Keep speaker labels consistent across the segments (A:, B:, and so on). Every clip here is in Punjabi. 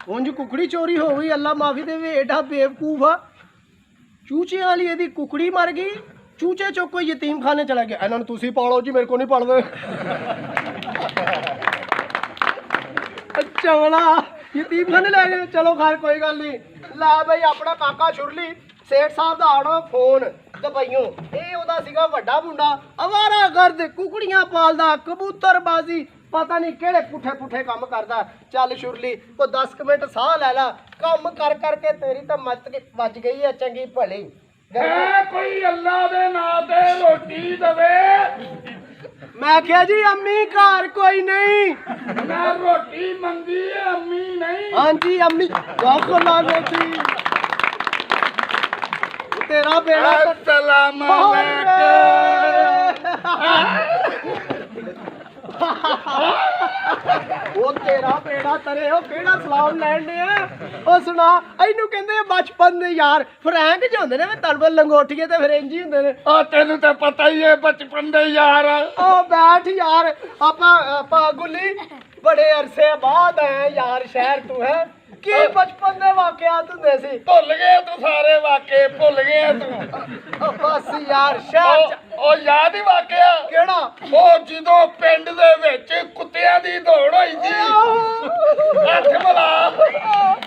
A: ਉਂਝ ਕੁਕੜੀ ਚੋਰੀ ਹੋ ਗਈ, ਅੱਲਾ ਮਾਫੀ ਦੇਵੇ, ਐਡਾ ਬੇਵਕੂਫ ਆ। ਚੂਚੇ ਵਾਲੀ ਇਹਦੀ ਕੁਕੜੀ ਮਰ ਗਈ, ਚੂਚੇ ਚੁੱਕ ਕੋਈ ਯਤੀਮ ਖਾਨੇ ਚਲਾ ਗਿਆ। ਇਹਨਾਂ ਨੂੰ ਤੁਸੀਂ ਪਾਲੋ ਜੀ, ਮੇਰੇ ਕੋ ਨਹੀਂ ਪੜਦੇ। ਚਵਲਾ ਯਤੀਮ ਖਾਨੇ ਲੈ ਗਏ। ਚਲੋ ਖੈਰ ਕੋਈ ਗੱਲ ਨਹੀਂ। ਲੈ ਬਈ ਆਪਣਾ ਕਾਕਾ ਸ਼ੁਰਲੀ ਸੇਠ ਸਾਹਿਬ ਦਾ ਆਣਾ ਫੋਨ ਦਬਾਈਓ। ਇਹ ਉਹਦਾ ਸੀਗਾ ਵੱਡਾ ਮੁੰਡਾ, ਅਵਾਰਾ ਗਰਦ, ਕੁਕੜੀਆਂ ਪਾਲਦਾ, ਕਬੂਤਰਬਾਜ਼ੀ, ਪਤਾ ਨਹੀਂ ਕਿਹੜੇ ਪੁੱਠੇ ਪੁੱਠੇ ਕੰਮ ਕਰਦਾ। ਚੱਲ ਸ਼ੁਰਲੀ ਉਹ 10 ਮਿੰਟ ਸਾਹ ਲੈ ਲਾ, ਕੰਮ ਕਰ ਕਰਕੇ ਤੇਰੀ ਤਾਂ ਮੱਤ ਵੱਜ ਗਈ ਹੈ ਚੰਗੀ ਭਲੀ।
B: ਕੋਈ ਅੱਲਾ ਦੇ ਨਾਂ ਤੇ ਰੋਟੀ ਦਵੇ।
A: ਮੈਂ ਕਿਹਾ ਜੀ ਅੰਮੀ ਘਰ ਕੋਈ ਨਹੀਂ।
B: ਮੈਂ ਰੋਟੀ ਮੰਗੀ, ਅੰਮੀ ਨਹੀਂ।
A: ਹਾਂਜੀ ਅੰਮੀ ਲਾ ਰੋਟੀ। ਤੇਰਾ ਬੇੜਾ
B: अस्सलाम
A: ਉਹ ਤੇਰਾ ਬੇੜਾ ਤਰੇ। ਉਹ ਕਿਹੜਾ ਸਲਾਮ ਲੈਣ ਦੇ ਆ? ਉਹ ਸੁਣਾ, ਇਹਨੂੰ ਕਹਿੰਦੇ ਬਚਪਨ ਦੇ ਯਾਰ, ਫਰੈਂਕ ਜਿਹੇ ਹੁੰਦੇ ਨੇ, ਤਲਬ ਲੰਗੋਟੀਏ ਤੇ ਫਿਰ ਇੰਝ ਹੀ ਹੁੰਦੇ ਨੇ।
B: ਤੈਨੂੰ ਤਾਂ ਪਤਾ ਹੀ ਹੈ ਬਚਪਨ ਦੇ ਯਾਰ।
A: ਉਹ ਬੈਠ ਯਾਰ, ਆਪਾਂ ਗੁੱਲੀ ਬੜੇ ਅਰਸੇ ਬਾਅਦ ਆਏ ਯਾਰ ਸ਼ਹਿਰ ਤੂੰ। ਹੈ ਕੀ ਬਚਪਨ ਦੇ ਵਾਕਿਆਤ ਹੁੰਦੇ ਸੀ?
B: ਭੁੱਲ ਗਏ ਤੂੰ ਸਾਰੇ ਵਾਕੇ, ਭੁੱਲ ਗਿਆ ਤੂੰ।
A: ਬਸ ਯਾਰ ਸ਼ਹਿਰ ਚ
B: ਉਹ ਯਾਦ ਹੀ ਵਾਕਿਆ
A: ਕਿਹੜਾ?
B: ਉਹ ਜਦੋਂ ਪਿੰਡ ਦੇ ਵਿੱਚ ਕੁੱਤਿਆਂ ਦੀ ਦੌੜ ਹੋਈ ਸੀ। ਹੱਥ ਮਿਲਾ,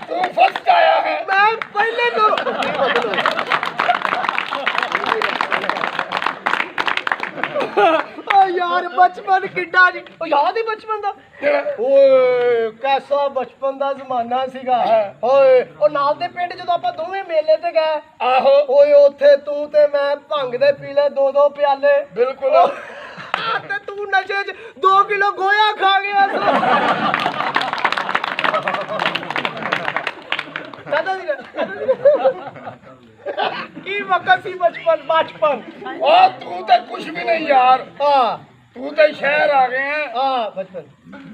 B: ਤੂੰ ਫਸਟ ਆਇਆ ਹੈ।
A: ਮੈਂ ਪਹਿਲੇ ਤੋਂ ਯਾਰ ਬਚਪਨ ਕਿੱਡਾ ਜੀ। ਉਹ ਯਾਦ ਹੀ ਬਚਪਨ ਦਾ। ਓਏ ਕੈਸਾ ਬਚਪਨ ਦਾ ਜ਼ਮਾਨਾ ਸੀਗਾ। ਓਏ ਉਹ ਨਾਲ ਦੇ ਪਿੰਡ ਜਦੋਂ ਆਪਾਂ ਦੋਵੇਂ ਮੇਲੇ ਤੇ ਗਏ।
B: ਆਹੋ
A: ਓਏ ਉੱਥੇ ਤੂੰ ਤੇ ਮੈਂ ਭੰਗ ਦੇ ਪੀ ਲੈ 2-2 ਪਿਆਲੇ।
B: ਬਿਲਕੁਲ।
A: ਤੇ ਤੂੰ ਨਸ਼ੇ 'ਚ 2 ਕਿਲੋ ਗੋਇਆ ਖਾ ਗਿਆ ਸੀ। ਕੀ ਵਕਤ ਸੀ ਬਚਪਨ।
B: ਉਹ ਤੂੰ ਤੇ ਕੁਛ ਵੀ ਨਹੀਂ ਯਾਰ।
A: ਹਾਂ
B: ਤੂੰ ਤੇ ਸ਼ਹਿਰ ਆ ਗਏ ਹੈ।
A: ਹਾਂ ਬਚਪਨ।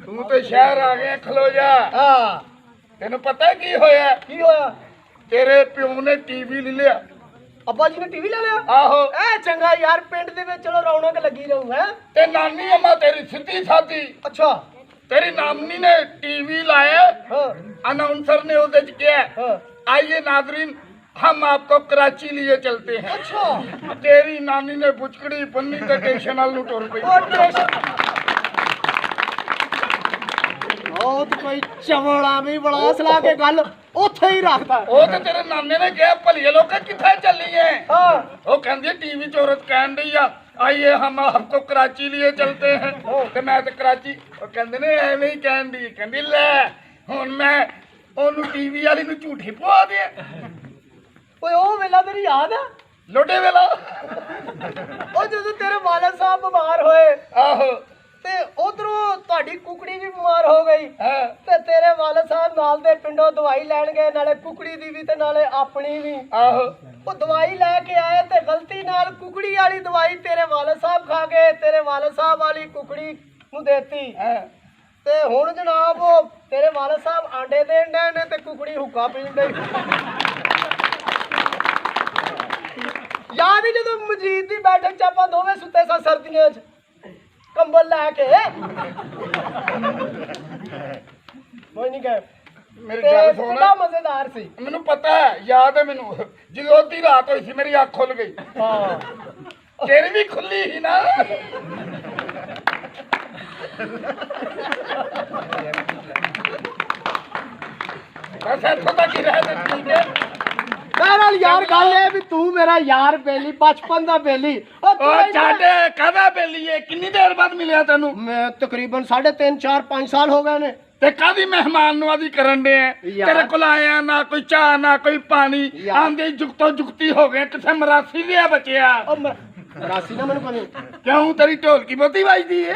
B: ਤੂੰ ਤੇ ਸ਼ਹਿਰ ਆ ਗਏ, ਖਲੋ ਜਾ।
A: ਹਾਂ
B: ਤੈਨੂੰ ਪਤਾ ਕੀ ਹੋਇਆ?
A: ਕੀ ਹੋਇਆ?
B: ਤੇਰੇ ਪਿਓ ਨੇ ਟੀਵੀ ਲੈ ਲਿਆ।
A: ਅੱਬਾ ਜੀ ਨੇ ਟੀਵੀ ਲੈ ਲਿਆ?
B: ਆਹੋ।
A: ਐ ਚੰਗਾ ਯਾਰ, ਪਿੰਡ ਦੇ ਵਿੱਚ ਚਲੋ ਰੌਣਕ ਲੱਗੀ ਰਹੂ। ਹੈ
B: ਤੇ ਨਾਨੀ ਅਮਾ ਤੇਰੀ ਸਿੱਧੀ ਸਾਦੀ,
A: ਅੱਛਾ।
B: तेरी नामनी ने टीवी लाया।
A: हाँ
B: अनाउंसर ने उधर किया,
A: हाँ
B: आइए नादरीन हम आपको कराची लिए चलते हैं।
A: अच्छा।
B: तेरी नानी ने बुचकड़ी पन्नी ते स्टेशन वाल नु टुर पई।
A: बहुत कोई चवड़ा भी बड़ा सला के गल ਉੱਥੇ ਹੀ ਰੱਖਦਾ।
B: ਉਹ ਤੇ ਤੇਰੇ ਨਾਨੇ ਨੇ ਕਿਹਾ ਭਲੀਏ ਲੋਕਾਂ ਕਿੱਥੇ ਚੱਲੀ ਐ?
A: ਹਾਂ
B: ਉਹ ਕਹਿੰਦੀ ਟੀਵੀ ਚ ਔਰਤ ਕਹਿਣ ਡਈ ਆ ਆਈਏ ਹਮ ਆਪਕੋ ਕਰਾਚੀ लिए चलते हैं। ਤੇ ਮੈਂ ਤੇ ਕਰਾਚੀ, ਉਹ ਕਹਿੰਦੇ ਨੇ ਐਵੇਂ ਹੀ ਕਹਿਣ ਡਈ। ਕਹਿੰਦੀ ਲੈ ਹੁਣ ਮੈਂ ਉਹਨੂੰ ਟੀਵੀ ਵਾਲੀ ਨੂੰ ਝੂਠੀ ਪਵਾ ਦਿਆਂ।
A: ਓਏ ਉਹ ਵੇਲਾ ਤੇਰੀ ਯਾਦ ਆ?
B: ਲੋਡੇ ਵੇਲਾ।
A: ਉਹ ਜਦੋਂ ਤੇਰੇ ਵਾਲਦ ਸਾਹਿਬ ਬਿਮਾਰ ਹੋਏ
B: ਆਹੋ
A: ਤੇ ਉਧਰੋਂ ਤੁਹਾਡੀ ਕੁਕੜੀ ਵੀ ਬਿਮਾਰ ਹੋ ਗਈ
B: ਹਾਂ
A: ਤੇ ਤੇਰੇ ਵਾਲਦ ਸਾਹਿਬ ਨਾਲ ਦੇ ਪਿੰਡੋਂ ਦਵਾਈ ਲੈਣ ਗਏ, ਨਾਲੇ ਕੁਕੜੀ ਦੀ ਵੀ ਤੇ ਨਾਲੇ ਆਪਣੀ ਵੀ।
B: ਆਹੋ
A: ਉਹ ਦਵਾਈ ਲੈ ਕੇ ਆਏ ਤੇ ਗਲਤੀ ਨਾਲ ਕੁਕੜੀ ਵਾਲੀ ਦਵਾਈ ਤੇਰੇ ਵਾਲਦ ਸਾਹਿਬ ਖਾ ਗਏ, ਤੇਰੇ ਵਾਲਦ ਸਾਹਿਬ ਵਾਲੀ ਕੁਕੜੀ ਨੂੰ ਦੇਤੀ।
B: ਹਾਂ
A: ਤੇ ਹੁਣ ਜਨਾਬ ਉਹ ਤੇਰੇ ਵਾਲਦ ਸਾਹਿਬ ਆਂਡੇ ਦੇਣ ਡਏ ਨੇ ਤੇ ਕੁਕੜੀ ਹੁੱਕਾ ਪੀਣ ਡਈ। ਯਾਦ ਹੀ ਜਦੋਂ ਮਜੀਦ ਦੀ ਬੈਠਕ ਚ ਆਪਾਂ ਦੋਵੇਂ ਸੁੱਤੇ ਸਾਂ ਸਰਦੀਆਂ 'ਚ ਕੰਬਲ ਲੈ ਕੇ। ਕੋਈ ਨਹੀਂ ਗਏ।
B: ਮੇਰੀ ਗੱਲ ਸੁਣ,
A: ਬੜਾ ਮਜ਼ੇਦਾਰ ਸੀ।
B: ਮੈਨੂੰ ਪਤਾ ਹੈ, ਯਾਦ ਹੈ ਮੈਨੂੰ, ਜਦੋਂ ਅੱਧੀ ਰਾਤ ਹੋਈ ਸੀ ਮੇਰੀ ਅੱਖ ਖੁੱਲ ਗਈ।
A: ਹਾਂ
B: ਤੇਰੀ ਵੀ ਖੁੱਲੀ ਸੀ ਨਾ। ਬਸ ਇੱਥੋਂ ਤੱਕ ਹੀ ਰਹਿ ਤੇ ਠੀਕ ਹੈ।
A: ਬਹਿਰਹਾਲ ਯਾਰ ਗੱਲ ਇਹ ਵੀ ਤੂੰ ਮੇਰਾ ਯਾਰ ਬੇਲੀ, ਬਚਪਨ ਦਾ ਬੇਲੀ।
B: ਉਹ ਛੱਡ, ਕਾਹਦਾ ਬੇਲੀ ਏ? ਕਿੰਨੀ ਦੇਰ ਬਾਅਦ ਮਿਲਿਆ ਤੈਨੂੰ?
A: ਮੈਂ ਤਕਰੀਬਨ 3.5 4 5 ਸਾਲ ਹੋ ਗਏ ਨੇ।
B: ਤੇ ਕਾਦੀ ਮਹਿਮਾਨ ਨਵਾਜ਼ੀ ਕਰਨ ਦੇ ਆ? ਤੇਰੇ ਕੋਲ ਆਇਆ ਨਾ ਕੋਈ ਚਾਹ ਨਾ ਕੋਈ ਪਾਣੀ, ਆਂਦੇ ਜੁਗਤੋਂ ਜੁਗਤੀ ਹੋ ਗਏ। ਕਿਥੇ ਮਰਾਸੀ ਵੀ ਆ ਬਚਿਆ?
A: ਉਹ ਰਾਸੀ ਨਾ ਮੈਨੂੰ ਕਹੀਂ
B: ਕਿਉਂ ਤੇਰੀ ਢੋਲਕੀ ਬਹੁਤੀ ਵੱਜਦੀ ਏ?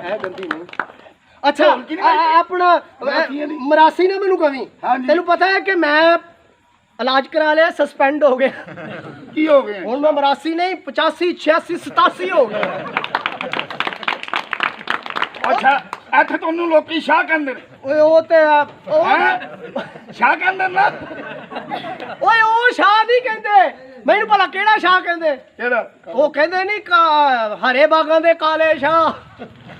A: ਐ ਗੰਦੀ ਨਹੀਂ। ਅੱਛਾ ਆਪਣਾ ਮਰਾਸੀ ਨਾ ਮੈਨੂੰ ਕਹੀਂ। ਤੈਨੂੰ ਪਤਾ ਹੈ ਕਿ ਮੈਂ ਇਲਾਜ ਕਰਾ ਲਿਆ, ਸਸਪੈਂਡ ਹੋ ਗਿਆ।
B: ਕੀ ਹੋ ਗਿਆ?
A: ਹੁਣ ਮੈਂ ਮਰਾਸੀ ਨਹੀਂ 85 86 87 ਹੋ ਗਿਆ।
B: ਅੱਛਾ ਇੱਥੇ ਤੁਹਾਨੂੰ ਲੋਕੀ ਸ਼ਾਹ ਕਹਿੰਦੇ ਨੇ?
A: ਓਏ ਉਹ ਤੇ
B: ਸ਼ਾਹ ਕਹਿੰਦੇ ਨਾ?
A: ਓਏ ਉਹ ਸ਼ਾਹ ਨਹੀਂ ਕਹਿੰਦੇ ਮੈਨੂੰ, ਭਲਾ ਕਿਹੜਾ ਸ਼ਾਹ ਕਹਿੰਦੇ?
B: ਕਿਹੜਾ?
A: ਉਹ ਕਹਿੰਦੇ ਨਹੀਂ ਹਰੇ ਬਾਗਾਂ ਦੇ ਕਾਲੇ ਸ਼ਾਹ,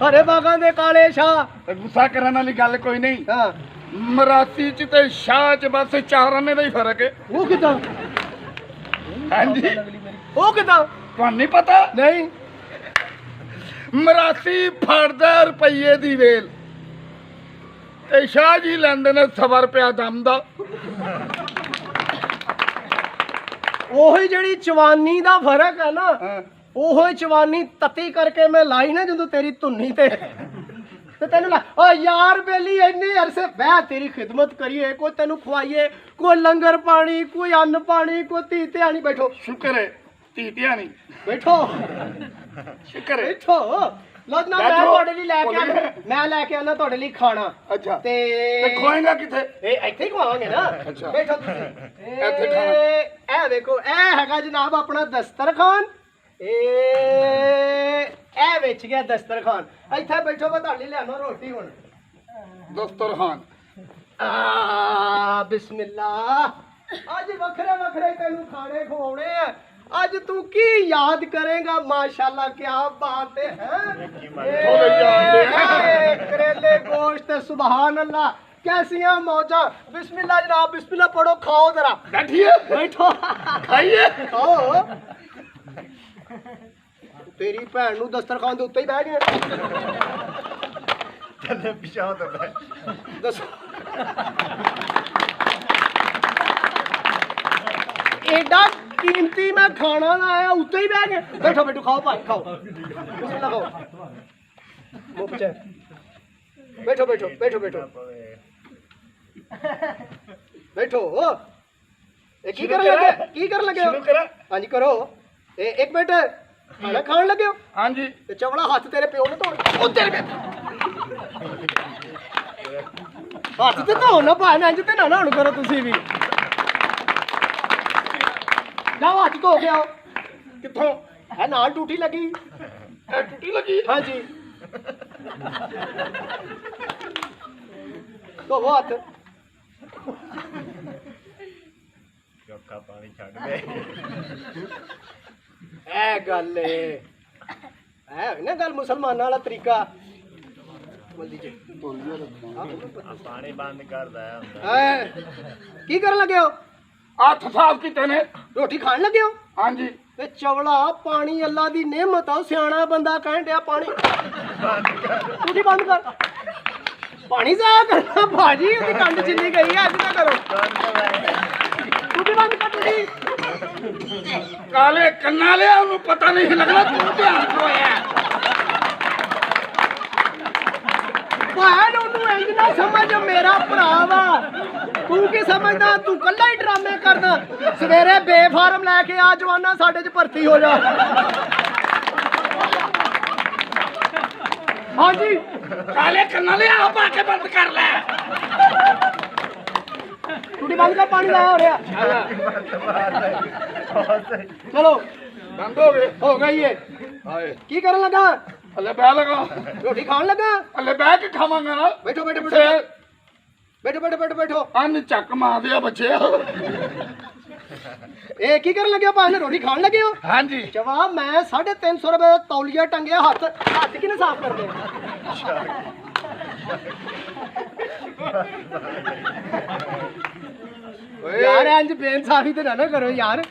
A: ਹਰੇ ਬਾਗਾਂ ਦੇ ਕਾਲੇ ਸ਼ਾਹ।
B: ਗੁੱਸਾ ਕਰਨ ਵਾਲੀ ਗੱਲ ਕੋਈ ਨਹੀਂ।
A: ਹਾਂ
B: ਮਰਾਸੀ ਚ ਤੇ ਸ਼ਾਹ ਚ ਬਸ 4 ਆਨੇ ਦਾ ਹੀ ਫਰਕ ਹੈ।
A: ਉਹ ਕਿਦਾਂ?
B: ਹਾਂਜੀ
A: ਉਹ ਕਿਦਾਂ?
B: ਤੁਹਾਨੂੰ ਨਹੀਂ ਪਤਾ?
A: ਨਹੀਂ।
B: ਮਰਾਸੀ ਫੜਦਾ ਰੁਪਈਏ ਦੀ ਵੇਲ ਤੇ ਸ਼ਾਹ ਜੀ ਲੈਂਦੇ ਨੇ 100 ਰੁਪਇਆ ਦਮ ਦਾ।
A: ਉਹੀ ਜਿਹੜੀ ਚਵਾਨੀ ਦਾ ਫਰਕ ਹੈ ਨਾ, ਉਹੀ ਚਵਾਨੀ ਤਤੀ ਕਰਕੇ ਮੈਂ ਲਾਈ ਨਾ ਜਦੋਂ ਤੇਰੀ ਧੁੰਨੀ ਤੇ ਤੈਨੂੰ ਓ ਯਾਰ ਬੇਲੀ ਇੰਨੇ ਅਰਸੇ ਬਹਿ ਤੇਰੀ ਖਿਦਮਤ ਕਰੀਏ, ਕੋਈ ਤੈਨੂੰ ਖਵਾਈਏ, ਕੋਈ ਲੰਗਰ ਪਾਣੀ, ਕੋਈ ਅੰਨ ਪਾਣੀ, ਕੋਈ ਧੀ ਧਿਆਣੀ। ਬੈਠੋ।
B: ਸ਼ੁਕਰ ਹੈ ਧੀ ਧਿਆਣੀ।
A: ਬੈਠੋ।
B: ਸ਼ੁਕਰ ਹੈ।
A: ਬੈਠੋ। ਲੋ ਨਾ ਮੈਂ ਤੁਹਾਡੇ ਲਈ ਲੈ ਕੇ ਆਣਾ, ਮੈਂ ਲੈ ਕੇ ਆਣਾ ਤੁਹਾਡੇ ਲਈ ਖਾਣਾ।
B: ਅੱਛਾ
A: ਤੇ
B: ਖਵਾਏਗਾ ਕਿੱਥੇ?
A: ਇਹ ਇੱਥੇ ਹੀ ਖਵਾਵਾਂਗੇ ਨਾ।
B: ਅੱਛਾ
A: ਬੈਠੋ ਤੁਸੀਂ।
B: ਇੱਥੇ ਖਾਣਾ।
A: ਇਹ ਵੇਖੋ, ਇਹ ਹੈਗਾ ਜਨਾਬ ਆਪਣਾ ਦਸਤਰਖਾਨ। ਇਹ ਵਿੱਚ ਗਿਆ ਦਸਤਰਖਾਨ। ਇੱਥੇ ਬੈਠੋ, ਮੈਂ ਤੁਹਾਡੇ ਲਈ ਲਿਆਵਾਂ ਰੋਟੀ ਹੁਣ।
B: ਦਸਤਰਖਾਨ।
A: ਬਿਸਮਿਲ੍ਲਾ। ਅੱਜ ਵੱਖਰੇ ਵੱਖਰੇ ਤੈਨੂੰ ਖਾਣੇ ਖਵਾਉਣੇ ਆ। ਅੱਜ ਤੂੰ ਕੀ ਯਾਦ ਕਰੇਗਾ? ਮਾਸ਼ਾਅੱਲਾ ਕਿਆ ਬਾਤ ਹੈ। करेले गोश्त, सुभान अल्लाह, कैसियां मौजा। बिस्मिल्लाह जनाब, बिस्मिल्लाह पढ़ो, खाओ जरा।
B: बैठिए,
A: बैठो,
B: खाइए,
A: खाओ। तेरी भैन नूं दस्तरखान दे उत्ते ही बह गए।
C: थल्ले पिछाओ तो
A: दस एडा कीमती मैं खाना ना आया, उत्ते ही बह गए। बैठो बैठो, खाओ भाई, खाओ। बिस्मिल्लाह खाओ। मुख च बैठो बैठो बैठो बैठो बैठो। की कर लगे? की कर लगे?
B: शुरू करा?
A: हाँ जी करो। एक मिनट, खाना खान लगे हो?
B: हाँ जी।
A: ते चवड़ा हाथ तेरे प्यो ने धोने। ओ तेरे हाथ ते धो ना भाई, इंज ते ना हुण करो तुसी भी। जाओ हाथ धो के आओ।
B: कित्थों?
A: है नाल टूटी लगी।
B: टूटी लगी?
A: हाँ जी। धोवो हाथ।
C: चौका पानी छड़ गए।
A: ए गल है ना, गल मुसलमाना वाला तरीका।
C: पानी बंद कर दिया
A: की कर लगे हो?
B: हथ साफ किते ने?
A: रोटी खान लगे हो?
B: हाँ जी।
A: ते चवला पानी अल्लाह दी नेमत आ। सियाना बंदा कहन दिया पानी टूटी बंद कर। पानी जाया करना भाजी, उसकी कंड चिल्ली गई है, अज ना करो। टूटी बंद कर। टूटी
B: काले कन्ना लिया, उन्हें पता नहीं लगना तू ध्यान खोया।
A: भैन उन्होंने इंज ना समझ, मेरा भरा वा। तू की समझदा? तू कल्ला ही ड्रामे करदा। सवेरे बेफार्म लैके आ जवाना, साडे च भर्ती हो जा। हाँ जी।
B: काले कन्ना लिया, आप आके बंद कर ले।
A: टूटी बंद कर, पानी लाया हो रहा। चलो
B: बंद हो गए।
A: हो गई है।
B: हाय
A: की करन लगा?
B: अल्ले बह लगा।
A: रोटी खान लगा?
B: अल्ले बह के खावांगा ना।
A: बैठो बैठो बैठो
B: फिर
A: बैठो बैठो बैठो बैठो।
B: अन्न चक मार दिया बच्चे।
A: ए की करन लगे हो? भाई ने रोटी खान लगे हो?
B: हाँ जी।
A: जवाब, मैं 350 रुपए का तौलिया टंगे हाथ। हाथ किने साफ कर दे? यार इंज बेइंसाफी ते ना करो यार।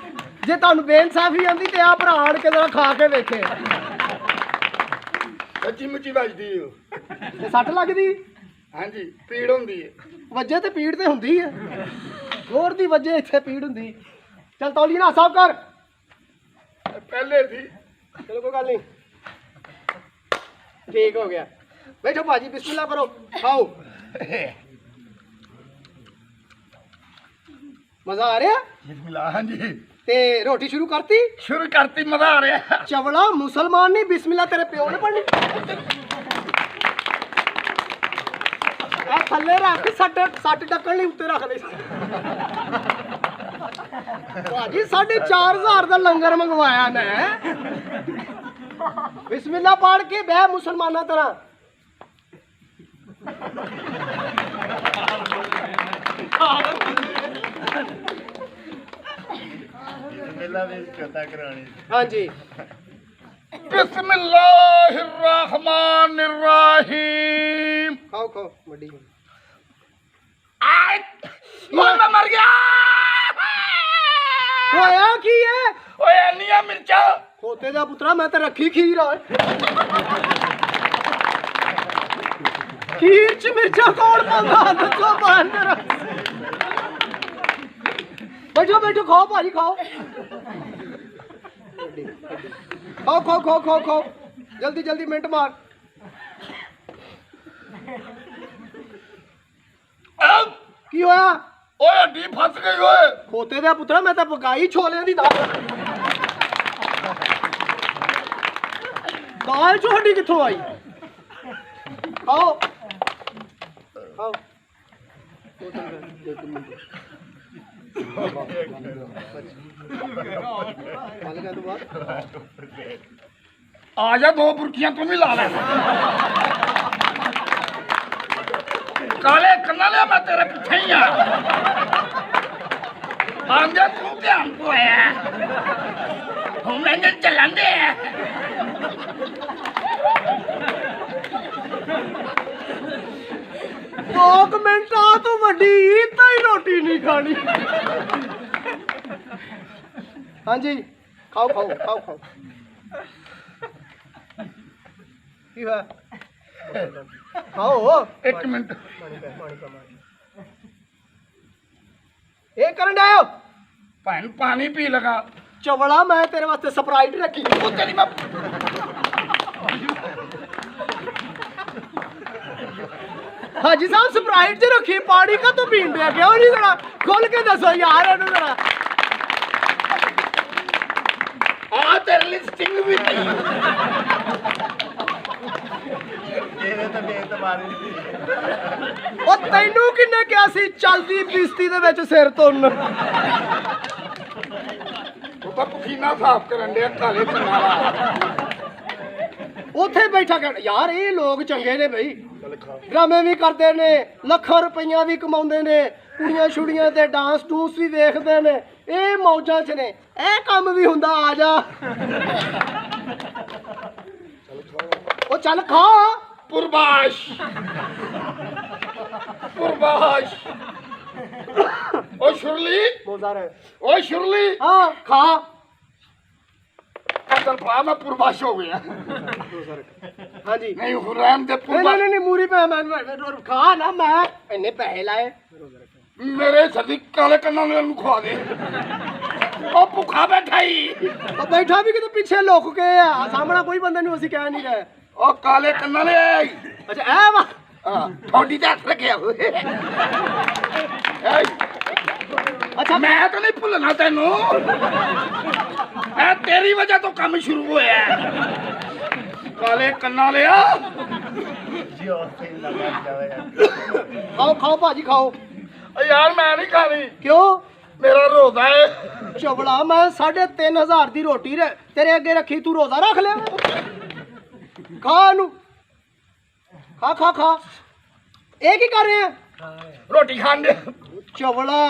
A: जे तुहानू बेइंसाफी आंदी ते आ भरा आण के जरा खा के वेखे।
B: सच्ची मुच्ची बजदी है।
A: ते सੱਟ लगदी?
B: हाँ जी, पीड़ होंदी है।
A: वजे ते पीड़ ते हुंदी है। जोर दी वजे इत्थे पीड़ हुंदी। चल तौलिया ना साफ कर।
B: पहले थी।
A: चलो कोई गल नहीं, ठीक हो गया। बैठो भाजी, बिस्मिल्लाह करो, खाओ। मजा आ रहा?
B: बिस्मिल्लाह। हाँ जी।
A: ते रोटी शुरू करती?
B: शुरू करती, मजा आ रहा है।
A: चवला मुसलमान नहीं, बिस्मिल्लाह तेरे प्यो ने पढ़नी। ए थल्ले रख, सट ढक्कन नहीं उत्ते रख ले। भाजी 4,500 का लंगर मंगवाया ने। बिस्मिल्लाह पढ़ के बह मुसलमाना तरह। हाँ जी।
B: बिस्मिल्लाहिर्रहमानिर्रहीम।
A: खाओ खाओ बड़ी।
B: ਆਏ ਓਏ ਮੈਂ ਮਰ ਗਿਆ
A: ਹੋਇਆ ਕੀ ਹੈ
B: ਓਏ ਇੰਨੀਆਂ ਮਿਰਚਾਂ
A: ਖੋਤੇ ਦਾ ਪੁੱਤਰਾ ਮੈਂ ਤਾਂ ਰੱਖੀ ਖੀਰ ਓਏ ਖੀਰ ਚ ਮਿਰਚਾਂ ਕੌਣ ਪਾਉਂਦਾ ਦੱਸੋ ਬਾਂਦਰ ਬੈਠੋ ਬੈਠੋ ਖਾਓ ਭਾਜੀ ਖਾਓ ਖਾਓ ਖਾਓ ਖਾਓ ਖਾਓ ਖਾਓ ਜਲਦੀ ਜਲਦੀ ਮਿੰਟ ਮਾਰ ਕੀ ਹੋਇਆ
B: ਓਏ ਹੱਡੀ ਫਸ ਗਈ ਓਏ
A: ਖੋਤੇ ਦਾ ਪੁੱਤਰਾ ਮੈਂ ਤਾਂ ਪਕਾਈ ਛੋਲਿਆਂ ਦੀ ਦਾਲ ਦਾਲ ਛੋਟੀ ਕਿੱਥੋਂ ਆਈ ਖਾਓ ਖਾਓ
B: ਆ ਜਾ ਦੋ ਬੁਰਕੀਆਂ ਤੂੰ ਵੀ ਲਾ ਲੈ ਕਾਲੇ ਕੰਨਾਂ ਲਿਆ ਮੈਂ ਤੇਰੇ ਪਿੱਛੇ ਹੀ ਆ ਆਂਦੇ ਤੂੰ ਧਿਆਨ ਕੋਇਆ ਹੁਣ ਇਹਨਾਂ ਚੱਲਾਂਦੇ ਆ
A: ਦੋ ਮਿੰਟ ਆ ਤੂੰ ਵੱਡੀ ਤਾਂ ਹੀ ਰੋਟੀ ਨਹੀਂ ਖਾਣੀ ਹਾਂਜੀ ਖਾਓ ਖਾਓ ਖਾਓ ਖਾਓ ਕੀ ਹੋਇਆ ਖਾਓ
B: ਇੱਕ ਮਿੰਟ
A: ਇਹ ਕਰਨ ਡਾਇਓ
B: ਭੈਣ ਪਾਣੀ ਪੀ ਲਗਾ
A: ਚਵਲਾ ਮੈਂ ਤੇਰੇ ਵਾਸਤੇ ਸਪਰਾਈਟ ਰੱਖੀ
B: ਉਹ ਤੇਰੀ ਮੈਂ
A: ਹਾਜੀ ਸਾਹਿਬ ਸਪਰਾਈਟ ਚ ਰੱਖੀ ਪਾਣੀ ਕਾ ਤੂੰ ਪੀਣ ਡਿਆ ਕਿਉਂ ਨਹੀਂ ਜਰਾ ਖੋਲ ਕੇ ਦੱਸੋ ਯਾਰ ਇਹਨੂੰ ਜਰਾ
B: ਆ ਤੇਰੇ ਲਈ ਸਟਿੰਗ ਵੀ ਨਹੀਂ
C: ਤੇਰੇ ਤਾਂ ਬੇਇੱਜ਼ਤੀ
A: ਉਹ ਤੈਨੂੰ ਕਿੰਨੇ ਕਿਹਾ ਸੀ ਚਲਦੀ ਪਿਸਤੀ ਦੇ ਵਿੱਚ ਸਿਰ ਤੁੰਨ
B: ਉਹ ਤਾਂ ਪਸੀਨਾ ਸਾਫ਼ ਕਰਨ ਡਿਆ ਕਾਲੇ ਕੰਨਾਂ ਵਾਲਾ
A: ਉੱਥੇ ਬੈਠਾ ਕਰ ਯਾਰ ਇਹ ਲੋਕ ਚੰਗੇ ਨੇ ਬਈ ਡਰਾਮੇ ਵੀ ਕਰਦੇ ਨੇ ਲੱਖਾਂ ਰੁਪਈਆ ਵੀ ਕਮਾਉਂਦੇ ਨੇ ਕੁੜੀਆਂ ਛੁੜੀਆਂ ਤੇ ਡਾਂਸ ਡੂਸ ਵੀ ਵੇਖਦੇ ਨੇ ਇਹ ਮੌਜਾਂ 'ਚ ਨੇ ਇਹ ਕੰਮ ਵੀ ਹੁੰਦਾ ਆ ਜਾ ਉਹ ਚੱਲ ਖਾ
B: ਪੁਰਬਾਸ਼ ਪੁਰਬਾਸ਼ ਓ ਸ਼ੁਰਲੀ
A: ਮੋਜ਼ਾਰ
B: ਓ ਸ਼ੁਰਲੀ
A: ਹਾਂ ਖਾ
B: ਅਸਲ ਪਾ ਮੈਂ ਪੁਰਬਾਸ਼ ਹੋ ਗਿਆ
A: ਹਾਂਜੀ
B: ਨਹੀਂ ਹੁਰੈਮ ਦੇ
A: ਨਹੀਂ
B: ਪੁਰਬਾਸ਼
A: ਨਹੀਂ ਨਹੀਂ ਮੂਰੀ ਪੈ ਮੈਂ ਖਾ ਨਾ ਮੈਂ ਇੰਨੇ ਪੈਸੇ ਲਾਏ
B: ਮੇਰੇ ਸਦੀ ਕਾਲੇ ਕੰਨਾਂ ਨੂੰ ਖਵਾ ਦੇ ਉਹ ਭੁੱਖਾ ਬੈਠਾ ਹੀ
A: ਉਹ ਬੈਠਾ ਵੀ ਕਿਤੇ ਪਿੱਛੇ ਲੁਕ ਕੇ ਆ ਸਾਹਮਣਾ ਕੋਈ ਬੰਦਾ ਨਹੀਂ ਅਸੀਂ ਕਹਿ ਨਹੀਂ ਰਹੇ
B: ਉਹ ਕਾਲੇ ਕੰਨਾਂ ਲੈ
A: ਅੱਛਾ ਐ ਵਾ
B: ਥੋੜੀ ਤੇ ਹੱਥ ਰੱਖਿਆ ਹੋਏ
A: ਅੱਛਾ
B: ਮੈਂ ਤਾਂ ਨਹੀਂ ਭੁੱਲਣਾ ਤੈਨੂੰ ਇਹ ਤੇਰੀ ਵਜ੍ਹਾ ਤੋਂ ਕੰਮ ਸ਼ੁਰੂ ਹੋਇਆ ਕਾਲੇ ਕੰਨਾਂ ਲਿਆ
C: ਜੀ ਉੱਥੇ ਹੀ ਲੱਗਾ ਜਾਵੇ
A: ਖਾਓ ਖਾਓ ਭਾਜੀ ਖਾਓ
B: ਯਾਰ ਮੈਂ ਨਹੀਂ ਖਾਣੀ
A: ਕਿਉਂ
B: ਮੇਰਾ ਰੋਜ਼ਾ ਹੈ
A: ਚਵਲਾ ਮੈਂ 3500 ਦੀ ਰੋਟੀ ਤੇਰੇ ਅੱਗੇ ਰੱਖੀ ਤੂੰ ਰੋਜ਼ਾ ਰੱਖ ਲਿਆ ਖਾ ਨੂੰ ਖਾ ਖਾ ਖਾ ਇਹ ਕੀ ਕਰ ਰਹੇ ਆ
B: ਰੋਟੀ ਖਾਣ ਦੇ
A: ਚਵਲਾ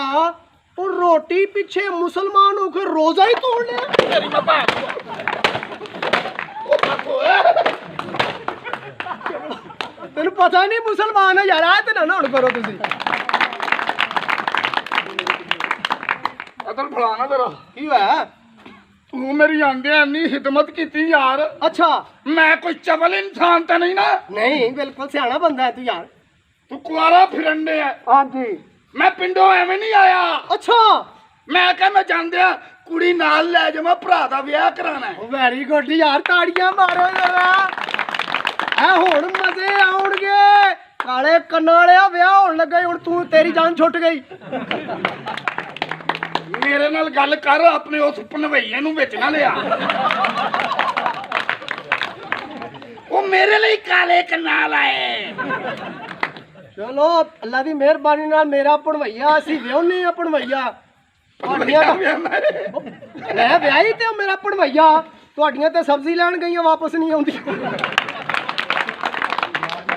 A: ਉਹ ਰੋਟੀ ਪਿੱਛੇ ਮੁਸਲਮਾਨ ਹੋ ਕੇ ਰੋਜ਼ਾ ਹੀ ਤੋੜ ਲਿਆ
B: ਤੇਰੀ ਮੈਂ ਭਾਂ ਉਹ ਪਾਪੋ
A: ਤੈਨੂੰ ਪਤਾ ਨਹੀਂ ਮੁਸਲਮਾਨ ਹੈ ਯਾਰ ਆ ਤੇ ਨਾ ਹੁਣ ਕਰੋ ਤੁਸੀਂ
B: ਅਦਲ ਫਲਾਣਾ ਤੇਰਾ
A: ਕੀ ਹੋਇਆ
B: ਤੂੰ ਮੇਰੀ ਆਂਦਿਆਂ ਇੰਨੀ ਖਿਦਮਤ ਕੀਤੀ ਯਾਰ
A: ਅੱਛਾ
B: ਮੈਂ ਕੋਈ ਚਵਲ ਇਨਸਾਨ ਤਾਂ ਨਹੀਂ ਨਾ
A: ਨਹੀਂ ਬਿਲਕੁਲ ਸਿਆਣਾ ਬੰਦਾ ਹੈ ਤੂੰ ਯਾਰ
B: ਤੂੰ ਕੁਆਰਾ ਫਿਰਨ ਦੇ ਆ
A: ਹਾਂਜੀ
B: ਮੈਂ ਪਿੰਡੋਂ ਐਵੇਂ ਨਹੀਂ ਆਇਆ
A: ਅੱਛਾ
B: ਮੈਂ ਕਿਹਾ ਮੈਂ ਜਾਂਦਿਆ ਕੁੜੀ ਨਾਲ ਲੈ ਜਾਵਾਂ ਭਰਾ ਦਾ ਵਿਆਹ ਕਰਾਣਾ ਹੈ।
A: ਵੈਰੀ ਗੁੱਡ ਯਾਰ ਤਾੜੀਆਂ ਮਾਰੋ ਜਰਾ ਐ ਹੁਣ ਮਜ਼ੇ ਆਉਣਗੇ ਕਾਲੇ ਕੰਨਾਂ ਵਾਲਿਆ ਵਿਆਹ ਹੋਣ ਲੱਗਾ ਹੁਣ ਤੂੰ ਤੇਰੀ ਜਾਨ ਛੁੱਟ ਗਈ
B: ਮੇਰੇ ਨਾਲ ਗੱਲ ਕਰ ਆਪਣੇ ਉਸ ਭਨਵਈਏ ਨੂੰ ਵਿੱਚ ਨਾ ਲਿਆ ਉਹ ਮੇਰੇ ਲਈ ਕਾਲੇ ਕੰਨਾਂ ਲਾਏ
A: ਚਲੋ ਅੱਲਾ ਦੀ ਮਿਹਰਬਾਨੀ ਨਾਲ ਮੇਰਾ ਭਣਵਈਆ ਅਸੀਂ ਵਿਆਹਨੇ ਆ ਭਣਵਈਆ ਤੁਹਾਡੀਆਂ ਮੈਂ ਵਿਆਹੀ ਤੇ ਉਹ ਮੇਰਾ ਭਣਵਈਆ ਤੁਹਾਡੀਆਂ ਤੇ ਸਬਜ਼ੀ ਲੈਣ ਗਈਆਂ ਵਾਪਸ ਨਹੀਂ ਆਉਂਦੀਆਂ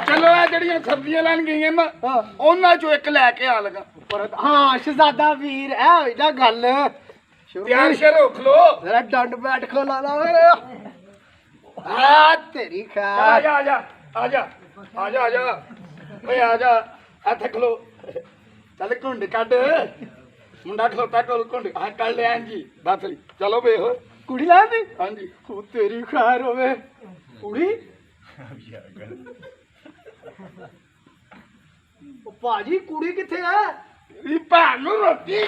B: ਚਲੋ ਇਹ ਜਿਹੜੀਆਂ ਸਬਜ਼ੀਆਂ ਲੈਣ ਗਈਆਂ ਮੈਂ
A: ਹਾਂ
B: ਉਹਨਾਂ ਚੋਂ ਇੱਕ ਲੈ ਕੇ ਆ ਲਗਾ
A: ਹਾਂ ਸ਼ਹਜ਼ਾਦਾ ਵੀਰ ਐ ਹੋਈ ਨਾ ਗੱਲ
B: ਤਿਆਰ ਸ਼ੇਰ ਰੋਕ ਲੋ
A: ਜ਼ਰਾ ਡੰਡ ਬੈਠ ਖੋ ਲਾ ਲਾ ਓਏ ਆ ਤੇਰੀ
B: ਆ
A: ਖੈਰ
B: ਜਾ ਆ ਜਾ ਆ ਜਾ ਆ ਜਾ ਆ ਜਾ ਓਏ ਆ ਜਾ ਇੱਥੇ ਖਲੋ ਚੱਲ ਘੁੰਡ ਕੱਢ ਮੁੰਡਾ ਖਲੋਤਾ ਕੋਲ ਘੁੰਡ ਹਾਂ ਕੱਢ ਲਿਆ ਜੀ ਬਸ ਚਲੋ ਵੇ ਹੋ
A: ਕੁੜੀ ਲੈਂਦੀ
B: ਹਾਂਜੀ
A: ਉਹ ਤੇਰੀ ਖੈਰ ਹੋਵੇ ਕੁੜੀ ਉਹ ਭਾਜੀ ਕੁੜੀ ਕਿੱਥੇ ਆ
B: ਤੇਰੀ ਭੈਣ ਨੂੰ ਰੋਟੀ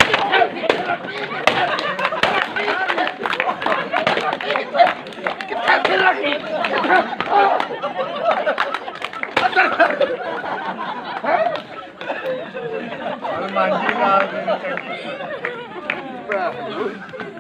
C: ਹੁਣ ਮਾਂਜੀ ਨਾਲ ਦੇ
B: ਭੈਣ ਨੂੰ